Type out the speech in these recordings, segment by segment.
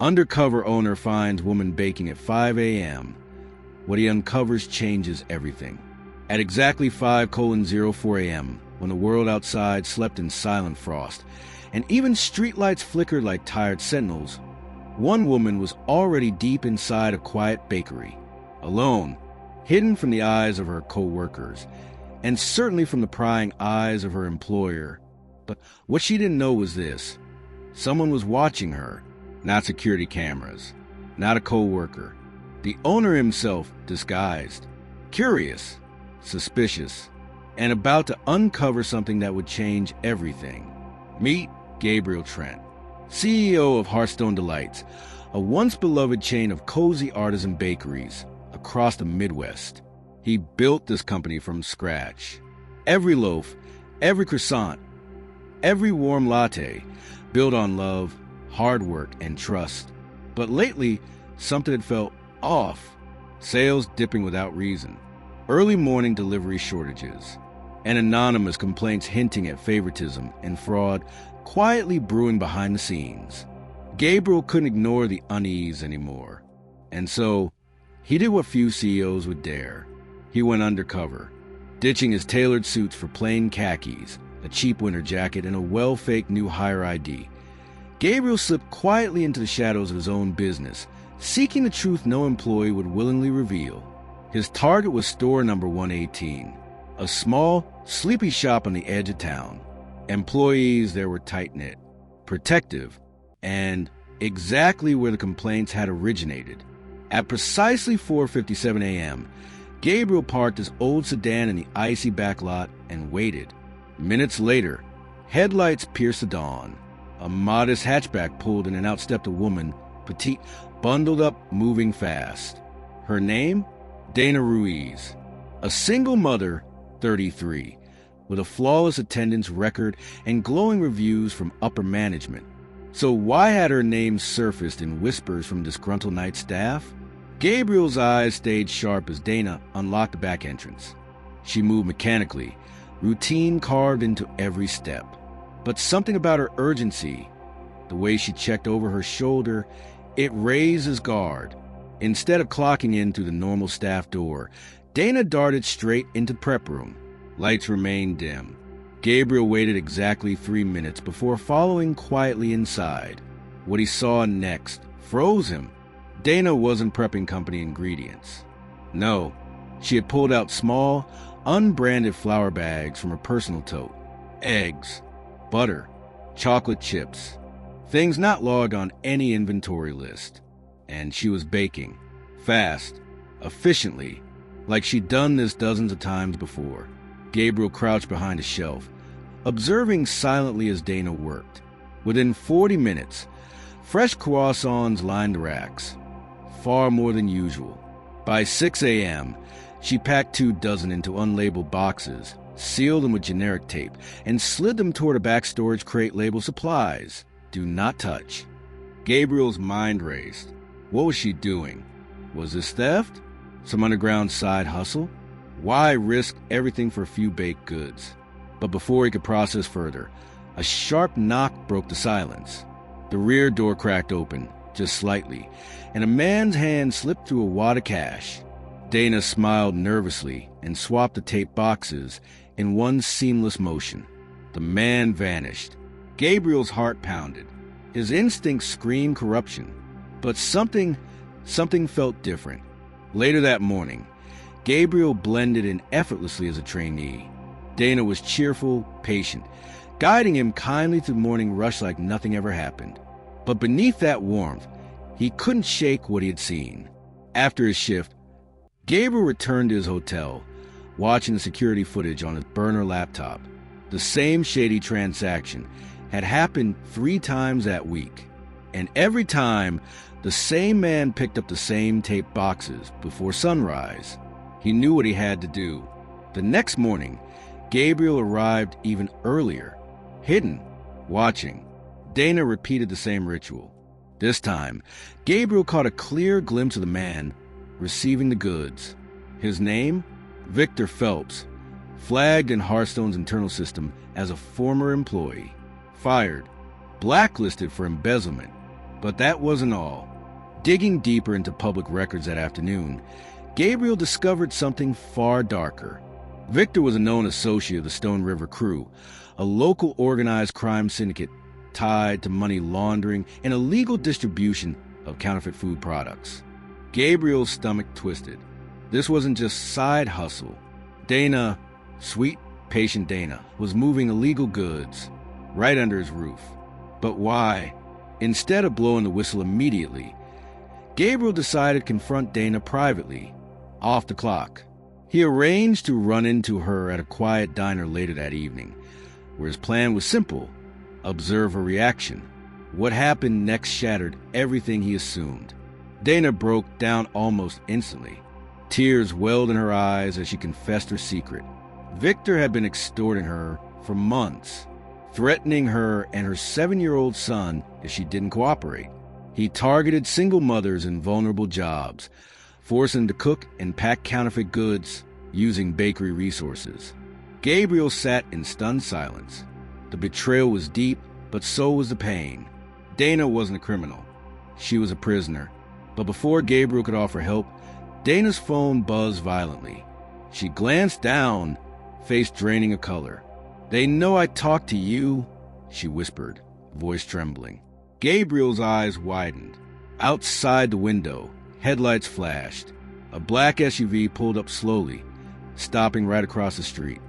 Undercover Owner finds woman baking at 5 a.m. What he uncovers changes everything. At exactly 5:04 a.m., when the world outside slept in silent frost, and even streetlights flickered like tired sentinels, one woman was already deep inside a quiet bakery, alone, hidden from the eyes of her co-workers, and certainly from the prying eyes of her employer. But what she didn't know was this. Someone was watching her, not security cameras, not a co-worker. The owner himself, disguised, curious, suspicious, and about to uncover something that would change everything. Meet Gabriel Trent, CEO of Hearthstone Delights, a once-beloved chain of cozy artisan bakeries across the Midwest. He built this company from scratch. Every loaf, every croissant, every warm latte, built on love, hard work, and trust. But lately, something had felt off. Sales dipping without reason. Early morning delivery shortages. And anonymous complaints hinting at favoritism and fraud quietly brewing behind the scenes. Gabriel couldn't ignore the unease anymore. And so, he did what few CEOs would dare. He went undercover, ditching his tailored suits for plain khakis, a cheap winter jacket, and a well-faked new hire ID. Gabriel slipped quietly into the shadows of his own business, seeking the truth no employee would willingly reveal. His target was store number 118, a small, sleepy shop on the edge of town. Employees there were tight-knit, protective, and exactly where the complaints had originated. At precisely 4:57 a.m., Gabriel parked his old sedan in the icy back lot and waited. Minutes later, headlights pierced the dawn. A modest hatchback pulled in and out stepped a woman, petite, bundled up, moving fast. Her name? Dana Ruiz. A single mother, 33, with a flawless attendance record and glowing reviews from upper management. So why had her name surfaced in whispers from disgruntled night staff? Gabriel's eyes stayed sharp as Dana unlocked the back entrance. She moved mechanically, routine carved into every step. But something about her urgency, the way she checked over her shoulder, it raised his guard. Instead of clocking in through the normal staff door, Dana darted straight into the prep room. Lights remained dim. Gabriel waited exactly 3 minutes before following quietly inside. What he saw next froze him. Dana wasn't prepping company ingredients. No, she had pulled out small, unbranded flour bags from her personal tote. Eggs, butter, chocolate chips, things not logged on any inventory list. And she was baking, fast, efficiently, like she'd done this dozens of times before. Gabriel crouched behind a shelf, observing silently as Dana worked. Within 40 minutes, fresh croissants lined the racks, far more than usual. By 6 a.m., she packed 2 dozen into unlabeled boxes, sealed them with generic tape, and slid them toward a back storage crate labeled supplies. Do not touch. Gabriel's mind raced. What was she doing? Was this theft? Some underground side hustle? Why risk everything for a few baked goods? But before he could process further, a sharp knock broke the silence. The rear door cracked open, just slightly, and a man's hand slipped through a wad of cash. Dana smiled nervously and swapped the taped boxes in one seamless motion. The man vanished. Gabriel's heart pounded. His instincts screamed corruption. But something felt different. Later that morning, Gabriel blended in effortlessly as a trainee. Dana was cheerful, patient, guiding him kindly through the morning rush like nothing ever happened. But beneath that warmth, he couldn't shake what he had seen. After his shift, Gabriel returned to his hotel, watching the security footage on his burner laptop. The same shady transaction had happened 3 times that week. And every time, the same man picked up the same taped boxes before sunrise. He knew what he had to do. The next morning, Gabriel arrived even earlier, hidden, watching. Dana repeated the same ritual. This time, Gabriel caught a clear glimpse of the man receiving the goods. His name? Victor Phelps, flagged in Hearthstone's internal system as a former employee. Fired, blacklisted for embezzlement, But that wasn't all. Digging deeper into public records that afternoon, Gabriel discovered something far darker. Victor was a known associate of the Stone River Crew, a local organized crime syndicate tied to money laundering and illegal distribution of counterfeit food products. Gabriel's stomach twisted. This wasn't just side hustle. Dana, sweet, patient Dana, was moving illegal goods right under his roof. But why? Instead of blowing the whistle immediately, Gabriel decided to confront Dana privately, off the clock. He arranged to run into her at a quiet diner later that evening, where his plan was simple: observe her reaction. What happened next shattered everything he assumed. Dana broke down almost instantly. Tears welled in her eyes as she confessed her secret. Victor had been extorting her for months, threatening her and her 7-year-old son if she didn't cooperate. He targeted single mothers in vulnerable jobs, forcing them to cook and pack counterfeit goods using bakery resources. Gabriel sat in stunned silence. The betrayal was deep, but so was the pain. Dana wasn't a criminal. She was a prisoner. But before Gabriel could offer help, Dana's phone buzzed violently. She glanced down, face draining of color. "They know I talked to you," she whispered, voice trembling. Gabriel's eyes widened. Outside the window, headlights flashed. A black SUV pulled up slowly, stopping right across the street.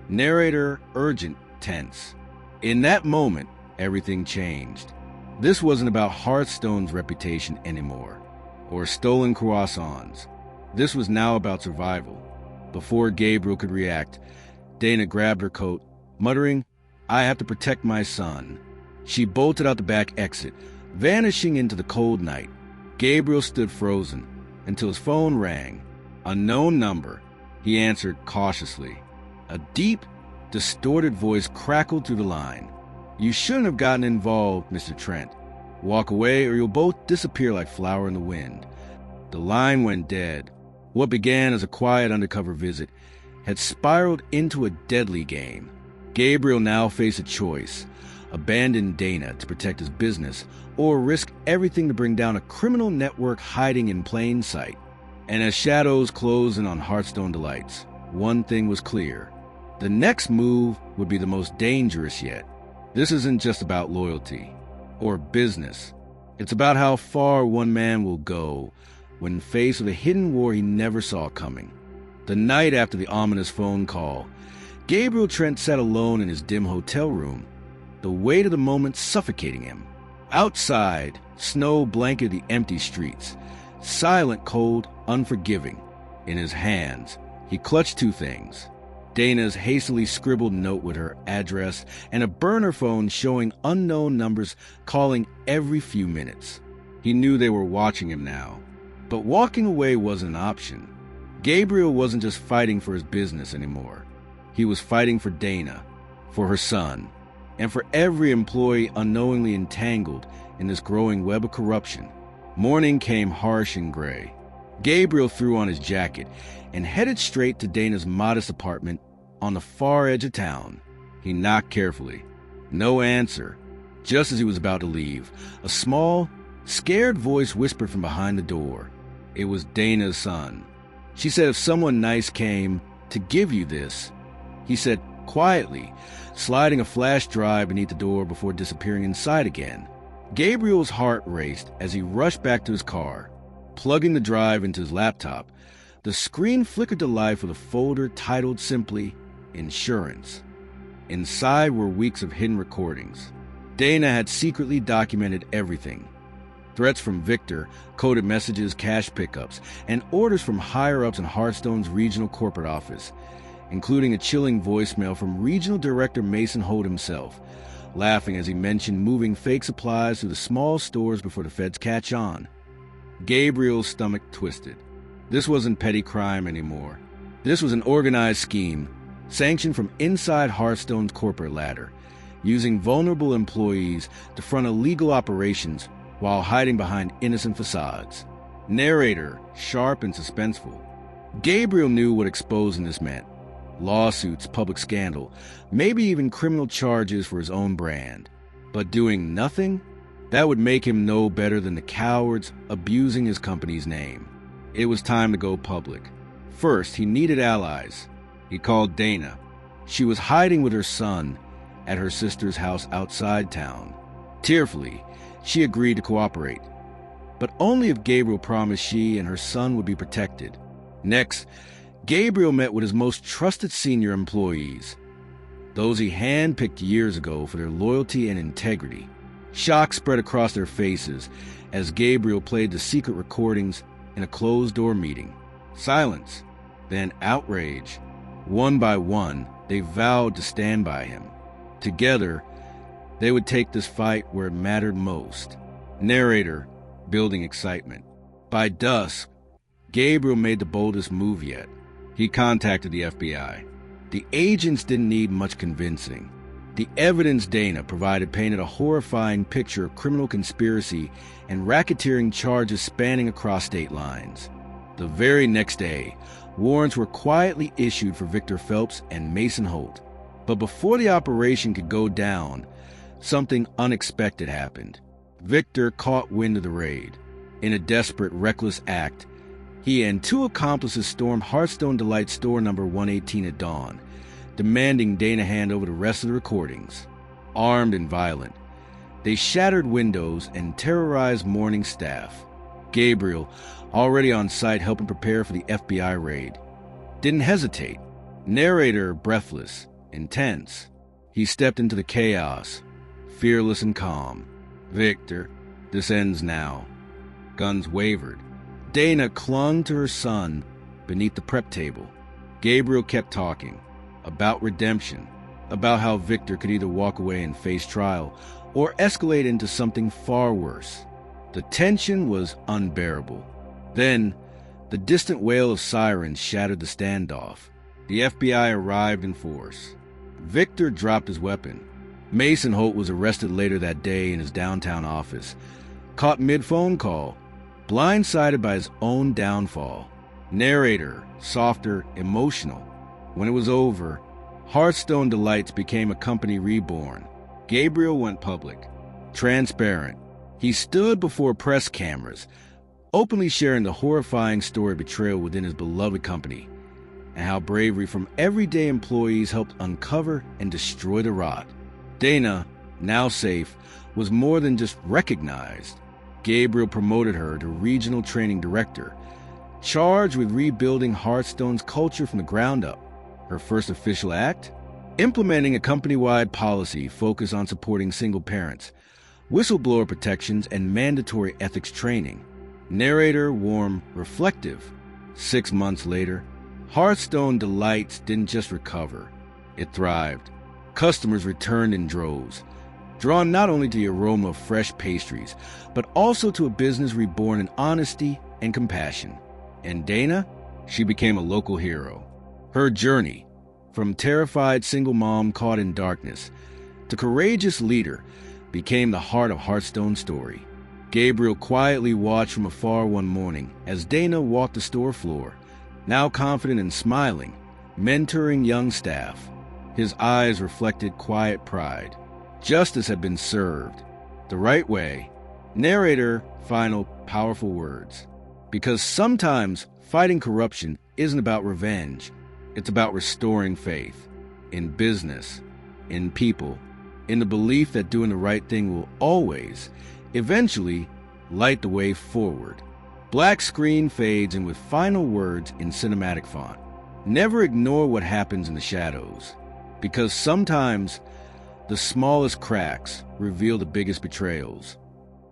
Narrator urgent, tense. In that moment, everything changed. This wasn't about Hearthstone's reputation anymore, or stolen croissants. This was now about survival. Before Gabriel could react, Dana grabbed her coat, muttering, "I have to protect my son." She bolted out the back exit, vanishing into the cold night. Gabriel stood frozen until his phone rang. A known number. He answered cautiously. A deep, distorted voice crackled through the line. "You shouldn't have gotten involved, Mr. Trent. Walk away or you'll both disappear like flower in the wind." The line went dead. What began as a quiet undercover visit had spiraled into a deadly game. Gabriel now faced a choice: abandon Dana to protect his business, or risk everything to bring down a criminal network hiding in plain sight. And as shadows closed in on Hearthstone Delights, one thing was clear: the next move would be the most dangerous yet. This isn't just about loyalty or business. It's about how far one man will go when faced with a hidden war he never saw coming. The night after the ominous phone call, Gabriel Trent sat alone in his dim hotel room, the weight of the moment suffocating him. Outside, snow blanketed the empty streets, silent, cold, unforgiving. In his hands, he clutched two things: Dana's hastily scribbled note with her address and a burner phone showing unknown numbers calling every few minutes. He knew they were watching him now, but walking away wasn't an option. Gabriel wasn't just fighting for his business anymore. He was fighting for Dana, for her son, and for every employee unknowingly entangled in this growing web of corruption. Morning came harsh and gray. Gabriel threw on his jacket and headed straight to Dana's modest apartment on the far edge of town. He knocked carefully. No answer. Just as he was about to leave, a small, scared voice whispered from behind the door. It was Dana's son. She said if someone nice came to give you this, he said quietly, sliding a flash drive beneath the door before disappearing inside again. Gabriel's heart raced as he rushed back to his car. Plugging the drive into his laptop, the screen flickered to life with a folder titled simply, Insurance. Inside were weeks of hidden recordings. Dana had secretly documented everything. Threats from Victor, coded messages, cash pickups, and orders from higher-ups in Hearthstone's regional corporate office, including a chilling voicemail from Regional Director Mason Holt himself, laughing as he mentioned moving fake supplies to the small stores before the feds catch on. Gabriel's stomach twisted. This wasn't petty crime anymore. This was an organized scheme, sanctioned from inside Hearthstone's corporate ladder, using vulnerable employees to front illegal operations while hiding behind innocent facades. Narrator, sharp and suspenseful. Gabriel knew what exposing this meant. Lawsuits, public scandal, maybe even criminal charges for his own brand. But doing nothing? That would make him no better than the cowards abusing his company's name. It was time to go public. First, he needed allies. He called Dana. She was hiding with her son at her sister's house outside town. Tearfully, she agreed to cooperate, but only if Gabriel promised she and her son would be protected. Next, Gabriel met with his most trusted senior employees, those he handpicked years ago for their loyalty and integrity. Shock spread across their faces as Gabriel played the secret recordings in a closed-door meeting. Silence, then outrage. One by one, they vowed to stand by him. Together, they would take this fight where it mattered most. Narrator, building excitement. By dusk, Gabriel made the boldest move yet. He contacted the FBI. The agents didn't need much convincing. The evidence Dana provided painted a horrifying picture of criminal conspiracy and racketeering charges spanning across state lines. The very next day, warrants were quietly issued for Victor Phelps and Mason Holt. But before the operation could go down, something unexpected happened. Victor caught wind of the raid. In a desperate, reckless act, he and two accomplices stormed Hearthstone Delight's store number 118 at dawn, demanding Dana hand over the rest of the recordings. Armed and violent, they shattered windows and terrorized morning staff. Gabriel, already on site helping prepare for the FBI raid, didn't hesitate. Narrator breathless, intense. He stepped into the chaos, fearless and calm. Victor, this ends now. Guns wavered. Dana clung to her son beneath the prep table. Gabriel kept talking about redemption, about how Victor could either walk away and face trial or escalate into something far worse. The tension was unbearable. Then, the distant wail of sirens shattered the standoff. The FBI arrived in force. Victor dropped his weapon. Mason Holt was arrested later that day in his downtown office, caught mid-phone call, blindsided by his own downfall. Narrator, softer, emotional. When it was over, Hearthstone Delights became a company reborn. Gabriel went public, transparent. He stood before press cameras, openly sharing the horrifying story of betrayal within his beloved company, and how bravery from everyday employees helped uncover and destroy the rot. Dana, now safe, was more than just recognized. Gabriel promoted her to regional training director, charged with rebuilding Hearthstone's culture from the ground up. Her first official act? Implementing a company-wide policy focused on supporting single parents, whistleblower protections, and mandatory ethics training. Narrator warm, reflective. 6 months later, Hearthstone Delights didn't just recover, it thrived. Customers returned in droves, drawn not only to the aroma of fresh pastries, but also to a business reborn in honesty and compassion. And Dana? She became a local hero. Her journey, from terrified single mom caught in darkness to courageous leader, became the heart of Hearthstone's story. Gabriel quietly watched from afar one morning as Dana walked the store floor, now confident and smiling, mentoring young staff. His eyes reflected quiet pride. Justice had been served, the right way. Narrator, final, powerful words. Because sometimes fighting corruption isn't about revenge. It's about restoring faith in business, in people, in the belief that doing the right thing will always, eventually, light the way forward. Black screen fades in with final words in cinematic font. Never ignore what happens in the shadows, because sometimes the smallest cracks reveal the biggest betrayals.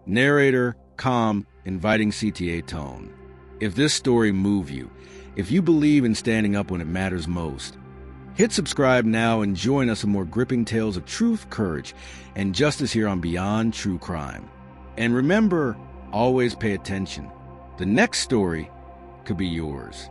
Narrator, calm, inviting CTA tone. If this story moved you, if you believe in standing up when it matters most, hit subscribe now and join us in more gripping tales of truth, courage, and justice here on Beyond True Crime. And remember, always pay attention. The next story could be yours.